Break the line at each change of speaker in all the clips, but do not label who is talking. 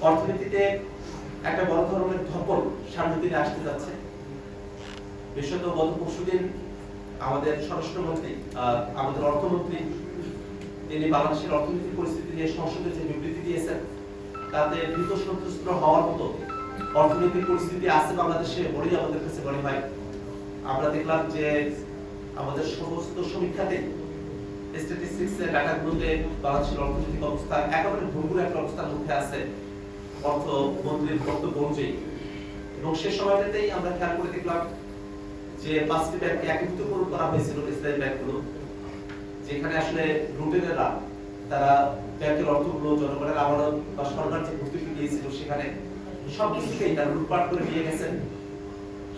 অর্থনীতিতে একটা বড় ধরনের ধকল সামনের দিনে আসতে যাচ্ছে। বিশেষত গত পরশুদিন আমাদের স্বরাষ্ট্রমন্ত্রী আমাদের অর্থমন্ত্রী তিনি বাংলাদেশের অর্থনৈতিক পরিস্থিতি নিয়ে সংসদে যে বিবৃতি দিয়েছেন তাতে ভীত সন্ত্রস্ত হওয়ার মতো অর্থনৈতিক পরিস্থিতি আছে বাংলাদেশে বলেই আমাদের কাছে মনে হয়। আমরা দেখলাম যে আমাদের সমস্ত সমীক্ষাতে স্ট্যাটিস্টিক্সের ডাটাগুলোতে বাংলাদেশের অর্থনৈতিক অবস্থা একেবারে ভঙ্গুর একটা অবস্থার মধ্যে আছে অর্থমন্ত্রীর বক্তব্য অনুযায়ী। এবং সে সময়টাতেই আমরা খেয়াল করে দেখলাম যে 5টি ব্যাংককে একত্রিত করা হয়েছিল ইসলামী ব্যাংকগুলো, যেখানে আসলে লুটেরারা তারা ব্যাংকের অর্থগুলো জনগণের আমানত বা সরকার যে ভর্তুকি দিয়েছিল সেখানে সব কিছুকেই তারা লুটপাট করে নিয়ে গেছেন।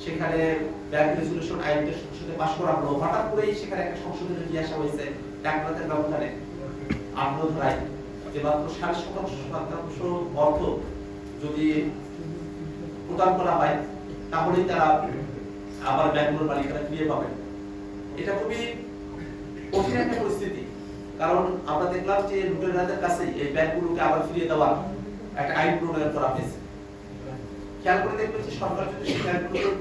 সেখানে ব্যাংক রেজুলেশন আইনটা সংসদে পাশ করা হলো, হঠাৎ করেই সেখানে একটা সংশোধনী নিয়ে আসা হয়েছে এক রাতের ব্যবধানে 8 ধারায় যে মাত্র 7.5% অর্থ যদি প্রদান করা হয় তাহলেই তারা আবার ব্যাংকগুলোর মালিকানা ফিরিয়ে পাবেন। এটা খুবই কঠিন একটা পরিস্থিতি, কারণ আমরা দেখলাম যে লুটেরাদের কাছে এই ব্যাংকগুলোকে আবার ফিরিয়ে দেওয়ার একটা আইন প্রণয়ন করা হয়েছে। খেয়াল করে দেখবেন যে সরকার যদি সেই ব্যাংকগুলোর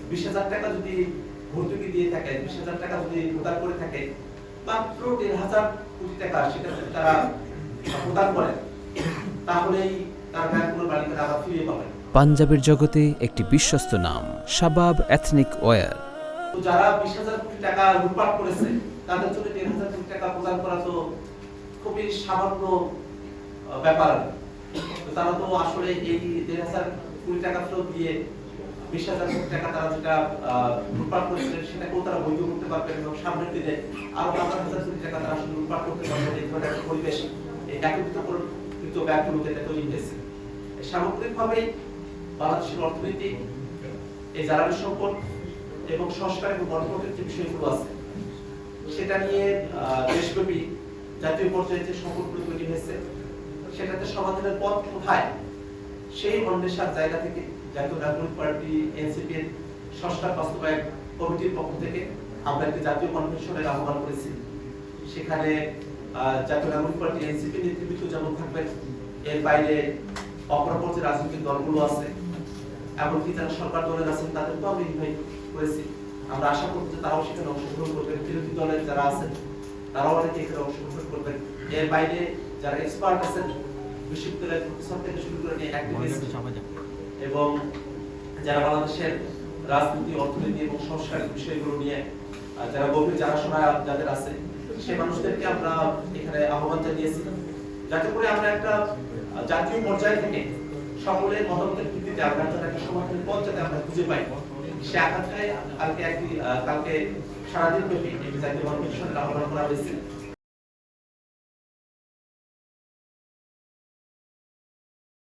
20,000 টাকা যদি ভর্তুকি দিয়ে থাকে, 20,000 টাকা যদি প্রদান করে থাকে, মাত্র 1,500 কোটি টাকা সেটা যদি তারা প্রদান করেন তাহলেই তার ব্যাংকগুলোর মালিকানা আবার ফিরিয়ে পাবেন।
পাঞ্জাবের জগতে একটি বিশ্বস্ত নাম শাবাব এথনিক ওয়্যার।
তো যারা 20,000 কোটি টাকা লুটপাট করেছে তাদের জন্য 1,500 কোটি টাকা প্রদান করা তো খুবই সামান্য ব্যাপার। তারা তো আসলে এই 1,500 কোটি টাকা ফেরত দিয়ে 20,000 কোটি টাকা তারা যেটা লুটপাট করেছিলেন সেটাকেও তারা বৈধ করতে পারবেন এবং সামনের দিনে আরো 50,000 কোটি টাকা তারা আসলে লুটপাট করতে পারবেন। এই ধরনের একটা পরিবেশ এই একত্রিত ব্যাংকগুলোতে তৈরি হয়েছে। সামগ্রিকভাবেই বাংলাদেশের অর্থনীতি এই জ্বালানি সংকট এবং সংস্কার এবং গণতন্ত্রের যে বিষয়গুলো আছে সেটা নিয়ে দেশব্যাপী জাতীয় পর্যায়ে যে সংকটগুলো তৈরি হয়েছে সেটাতে সমাধানের পথ কোথায়, সেই অন্বেষার জায়গা থেকে জাতীয় নাগরিক পার্টি এনসিপির সংস্কার বাস্তবায়ন কমিটির পক্ষ থেকে আমরা একটি জাতীয় কনভেনশনের আহ্বান করেছি। সেখানে জাতীয় নাগরিক পার্টি এনসিপি নেতৃত্ব যেমন থাকবেন, এর বাইরে অপরাপর যে রাজনৈতিক দলগুলো আছে এমনকি যারা সরকার দলের আছেন তাদেরকেও আমরা ইনভাইট করেছি। আমরা আশা করব যে তারাও সেখানে অংশগ্রহণ করবেন, বিরোধী দলের যারা আছেন তারাও অনেকে এখানে অংশগ্রহণ করবেন। এর বাইরে যারা এক্সপার্ট আছেন বিশ্ববিদ্যালয়ের প্রফেসর থেকে শুরু করে নিয়ে অ্যাক্টিভিস্ট এবং যারা বাংলাদেশের রাজনীতি অর্থনীতি এবং সংস্কারের বিষয়গুলো নিয়ে যারা গভীর জানাশোনা যাদের আছে সেই মানুষদেরকে আমরা এখানে আহ্বান জানিয়েছি, যাতে করে আমরা একটা জাতীয় পর্যায় থেকে সকলের মতামতের ভিত্তিতে আমরা একটা সমাধানের পথ যাতে আমরা খুঁজে পাই সে আকাঙ্ক্ষায় কালকে সারাদিন ব্যাপী জাতীয় কনভেনশনের আহ্বান করা হয়েছে।